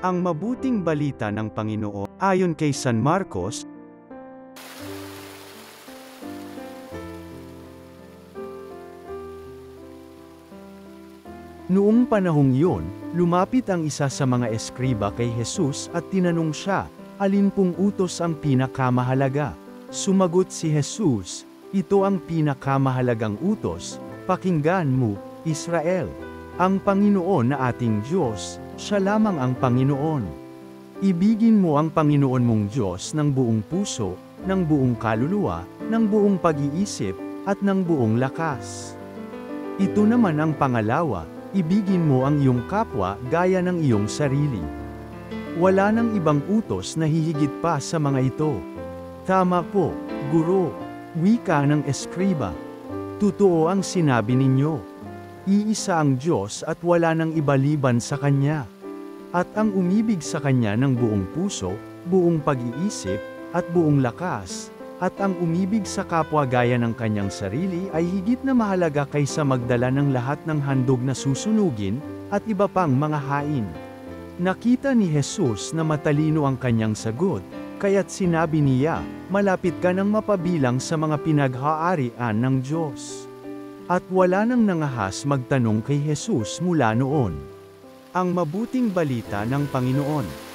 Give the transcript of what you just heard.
Ang mabuting balita ng Panginoon, ayon kay San Marcos. Noong panahong iyon, lumapit ang isa sa mga eskriba kay Jesus at tinanong siya, alin pong utos ang pinakamahalaga? Sumagot si Jesus, ito ang pinakamahalagang utos, pakinggan mo, Israel. Ang Panginoon na ating Diyos, siya lamang ang Panginoon. Ibigin mo ang Panginoon mong Diyos ng buong puso, ng buong kaluluwa, ng buong pag-iisip, at ng buong lakas. Ito naman ang pangalawa, ibigin mo ang iyong kapwa gaya ng iyong sarili. Wala nang ibang utos na hihigit pa sa mga ito. Tama po, Guro, wika ng eskriba. Totoo ang sinabi ninyo. Iisa ang Diyos at wala nang iba liban sa Kanya. At ang umibig sa Kanya ng buong puso, buong pag-iisip, at buong lakas, at ang umibig sa kapwa gaya ng kanyang sarili ay higit na mahalaga kaysa magdala ng lahat ng handog na susunugin, at iba pang mga hain. Nakita ni Jesus na matalino ang kanyang sagot, kaya't sinabi niya, malapit ka nang mapabilang sa mga pinaghaarian ng Diyos. At wala nang nangahas magtanong kay Jesus mula noon. Ang mabuting balita ng Panginoon.